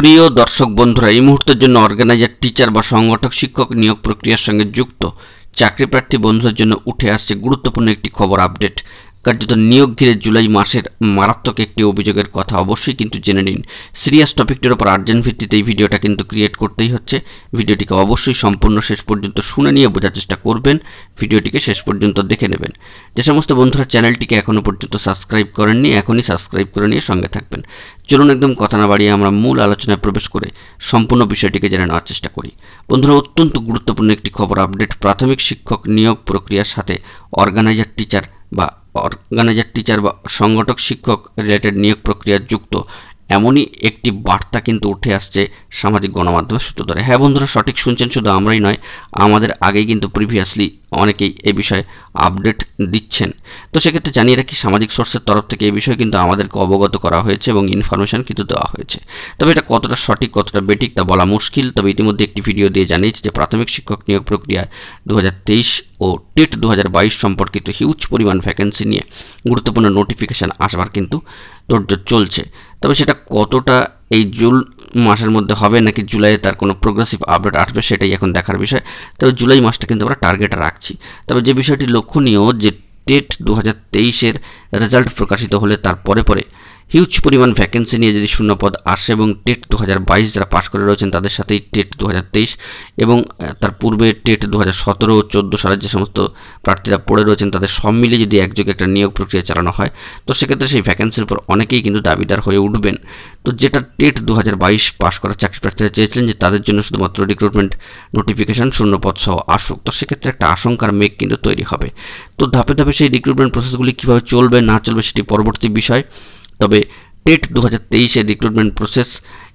প্রিয় দর্শক বন্ধুরা, এই মুহূর্তের জন্য অর্গানাইজার টিচার বা সংগঠক শিক্ষক নিয়োগ প্রক্রিয়ার সঙ্গে যুক্ত চাকরি প্রার্থী বন্ধুদের জন্য উঠে আসছে গুরুত্বপূর্ণ একটি খবর আপডেট। কার্যত নিয়োগ ঘিরে জুলাই মাসের মারাত্মক একটি অভিযোগের কথা অবশ্যই কিন্তু জেনে নিন। সিরিয়াস টপিকটির উপর আর্জেন্ট ভিত্তিতে এই ভিডিওটা কিন্তু ক্রিয়েট করতেই হচ্ছে। ভিডিওটিকে অবশ্যই সম্পূর্ণ শেষ পর্যন্ত শুনে নিয়ে বোঝার চেষ্টা করবেন, ভিডিওটিকে শেষ পর্যন্ত দেখে নেবেন। যে সমস্ত বন্ধুরা চ্যানেলটিকে এখনও পর্যন্ত সাবস্ক্রাইব করেননি, এখনই সাবস্ক্রাইব করে নিয়ে সঙ্গে থাকবেন। চলুন একদম কথা না বাড়িয়ে আমরা মূল আলোচনায় প্রবেশ করে সম্পূর্ণ বিষয়টিকে জেনে নেওয়ার চেষ্টা করি। বন্ধুরা, অত্যন্ত গুরুত্বপূর্ণ একটি খবর আপডেট। প্রাথমিক শিক্ষক নিয়োগ প্রক্রিয়ার সাথে অর্গানাইজার টিচার বা সংগঠক শিক্ষক রিলেটেড নিয়োগ প্রক্রিয়া যুক্ত এমনই একটি বার্তা কিন্তু উঠে আসছে সামাজিক গণমাধ্যমের সূত্র ধরে। হ্যাঁ বন্ধুরা, সঠিক শুনছেন, শুধু আমরাই নয়, আমাদের আগেই কিন্তু প্রিভিয়াসলি অনেকেই এই বিষয়ে আপডেট দিচ্ছেন। তো সেক্ষেত্রে জানিয়ে রাখি, সামাজিক সোর্সের তরফ থেকে এই বিষয়ে কিন্তু আমাদেরকে অবগত করা হয়েছে এবং ইনফরমেশন কিন্তু দেওয়া হয়েছে। তবে এটা কতটা সঠিক কতটা বেঠিক তা বলা মুশকিল। তবে ইতিমধ্যে একটি ভিডিও দিয়ে জানিয়েছে যে প্রাথমিক শিক্ষক নিয়োগ প্রক্রিয়ায় 2023 ও টেট 2022 সম্পর্কিত হিউজ পরিমাণ ভ্যাকেন্সি নিয়ে গুরুত্বপূর্ণ নোটিফিকেশান আসবার কিন্তু তোড়জোড় চলছে। তবে সেটা কতটা এই জুন মাসের মধ্যে হবে নাকি জুলাইয়ে তার কোনো প্রোগ্রেসিভ আপডেট আসবে সেটাই এখন দেখার বিষয়। তবে জুলাই মাসটা কিন্তু আমরা টার্গেটে রাখছি। তবে যে বিষয়টি লক্ষণীয় যে টেট 2023-এর রেজাল্ট প্রকাশিত হলে তার পরে হিউজ পরিমাণ ভ্যাকেন্সি নিয়ে যদি শূন্যপদ আসে এবং টেট 2022 যারা পাশ করে রয়েছেন তাদের সাথেই টেট 2023 এবং তার পূর্বে টেট 2017 ও 14 সালের যে সমস্ত প্রার্থীরা পড়ে রয়েছেন তাদের সব মিলিয়ে যদি একযোগে একটা নিয়োগ প্রক্রিয়া চালানো হয় তো সেক্ষেত্রে সেই ভ্যাকেন্সির উপর অনেকেই কিন্তু দাবিদার হয়ে উঠবেন। তো যেটা টেট 2022 পাশ করা চাকরি প্রার্থীরা চেয়েছিলেন যে তাদের জন্য শুধুমাত্র রিক্রুটমেন্ট নোটিফিকেশান শূন্যপদ সহ আসুক, তো সেক্ষেত্রে একটা আশঙ্কার মেঘ কিন্তু তৈরি হবে। তো ধাপে ধাপে সেই রিক্রুটমেন্ট প্রসেসগুলি কীভাবে চলবে না চলবে সেটি পরবর্তী বিষয়। তবে টেট 2023-এর রিক্রুটমেন্ট প্রসেস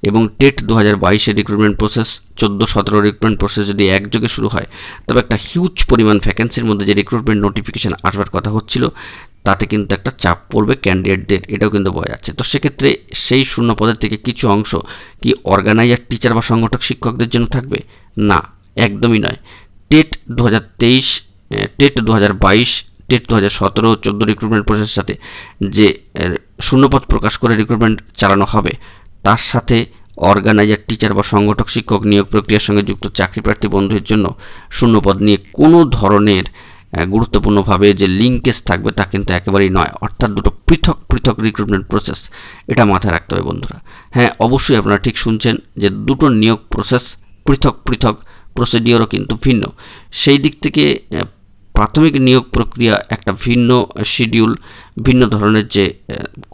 এবং টেট 2022-এর রিক্রুটমেন্ট প্রসেস 14-17 রিক্রুটমেন্ট প্রসেস যদি একযোগে শুরু হয় তবে একটা হিউজ পরিমাণ ভ্যাকেন্সির মধ্যে যে রিক্রুটমেন্ট নোটিফিকেশান আসবার কথা হচ্ছিল তাতে কিন্তু একটা চাপ পড়বে ক্যান্ডিডেটদের, এটাও কিন্তু বোঝা যাচ্ছে। তো সেক্ষেত্রে সেই শূন্য পদের থেকে কিছু অংশ কি অর্গানাইজার টিচার বা সংগঠক শিক্ষকদের জন্য থাকবে? না, একদমই নয়। টেট 2023, টেট 2022, টেট 2017 14 রিক্রুটমেন্ট প্রসেসের সাথে যে শূন্যপদ প্রকাশ করে রিক্রুটমেন্ট চালানো হবে তার সাথে অর্গানাইজার টিচার বা সংগঠক শিক্ষক নিয়োগ প্রক্রিয়ার সঙ্গে যুক্ত চাকরি প্রার্থী বন্ধুদের জন্য শূন্যপদ নিয়ে কোনো ধরনের গুরুত্বপূর্ণভাবে যে লিঙ্কেজ থাকবে তা কিন্তু একেবারেই নয়। অর্থাৎ দুটো পৃথক পৃথক রিক্রুটমেন্ট প্রসেস, এটা মাথায় রাখতে হবে বন্ধুরা। হ্যাঁ, অবশ্যই আপনারা ঠিক শুনছেন যে দুটো নিয়োগ প্রসেস পৃথক পৃথক, প্রসিডিওরও কিন্তু ভিন্ন। সেই দিক থেকে প্রাথমিক নিয়োগ প্রক্রিয়া একটা ভিন্ন শিডিউল, ভিন্ন ধরনের যে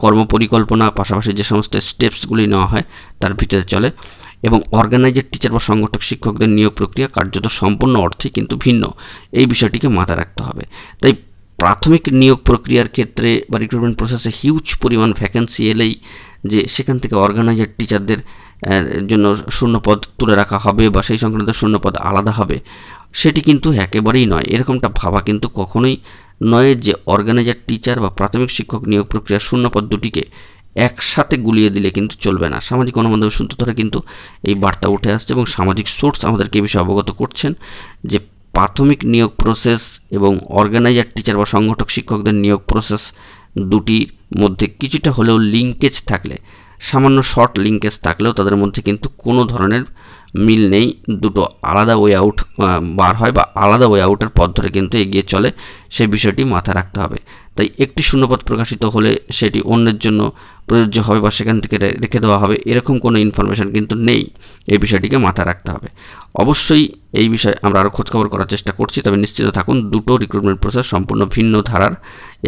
কর্মপরিকল্পনা, পাশাপাশি যে সমস্ত স্টেপসগুলি নেওয়া হয় তার ভিতরে চলে, এবং অর্গানাইজার টিচার বা সংগঠক শিক্ষকদের নিয়োগ প্রক্রিয়া কার্যত সম্পূর্ণ অর্থে কিন্তু ভিন্ন। এই বিষয়টিকে মাথায় রাখতে হবে। তাই প্রাথমিক নিয়োগ প্রক্রিয়ার ক্ষেত্রে বা রিক্রুটমেন্ট প্রসেসে হিউজ পরিমাণ ভ্যাকেন্সি এলেই যে সেখান থেকে অর্গানাইজার টিচারদের জন্য শূন্যপদ তুলে রাখা হবে বা সেই সংক্রান্ত শূন্যপদ আলাদা হবে, সেটি কিন্তু একেবারেই নয়। এরকমটা ভাবা কিন্তু কখনোই নয় যে অর্গানাইজার টিচার বা প্রাথমিক শিক্ষক নিয়োগ প্রক্রিয়ার শূন্যপদ দুটিকে একসাথে গুলিয়ে দিলে কিন্তু চলবে না। সামাজিক গণমাধ্যমের সূত্র ধরে কিন্তু এই বার্তা উঠে আসছে এবং সামাজিক সোর্স আমাদেরকে এই বিষয়ে অবগত করছেন যে প্রাথমিক নিয়োগ প্রসেস এবং অর্গানাইজার টিচার বা সংগঠক শিক্ষকদের নিয়োগ প্রসেস দুটির মধ্যে কিছুটা হলেও লিঙ্কেজ থাকলে, সামান্য শর্ট লিঙ্কেজ থাকলেও তাদের মধ্যে কিন্তু কোনো ধরনের মিল নেই। দুটো আলাদা ওয়ে আউট বার হয় বা আলাদা ওয়ে আউটের পথ ধরে কিন্তু এগিয়ে চলে, সেই বিষয়টি মাথায় রাখতে হবে। তাই একটি শূন্যপদ প্রকাশিত হলে সেটি অন্যের জন্য প্রযোজ্য হবে বা সেখান থেকে রেখে দেওয়া হবে এরকম কোনো ইনফরমেশান কিন্তু নেই। এই বিষয়টিকে মাথায় রাখতে হবে। অবশ্যই এই বিষয়ে আমরা আরও খোঁজখবর করার চেষ্টা করছি। তবে নিশ্চিত থাকুন দুটো রিক্রুটমেন্ট প্রসেস সম্পূর্ণ ভিন্ন ধারার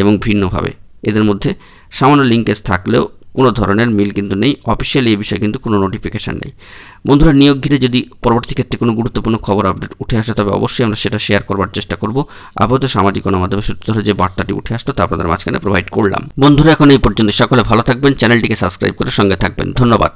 এবং ভিন্নভাবে, এদের মধ্যে সামান্য লিঙ্কেজ থাকলেও কোনো ধরনের মিল কিন্তু নেই। অফিসিয়ালি এই বিষয়ে কিন্তু কোনো নোটিফিকেশান নেই। বন্ধুরা, নিয়োগ ঘিরে যদি পরবর্তী ক্ষেত্রে কোনো গুরুত্বপূর্ণ খবর আপডেট উঠে আসে তবে অবশ্যই আমরা সেটা শেয়ার করবার চেষ্টা করব। আপাতত সামাজিক গণমাধ্যমের সূত্র ধরে যে বার্তাটি উঠে আসতো তা আপনাদের মাঝখানে প্রোভাইড করলাম। বন্ধুরা, এখন এই পর্যন্ত সকলে ভালো থাকবেন, চ্যানেলটিকে সাবস্ক্রাইব করে সঙ্গে থাকবেন। ধন্যবাদ।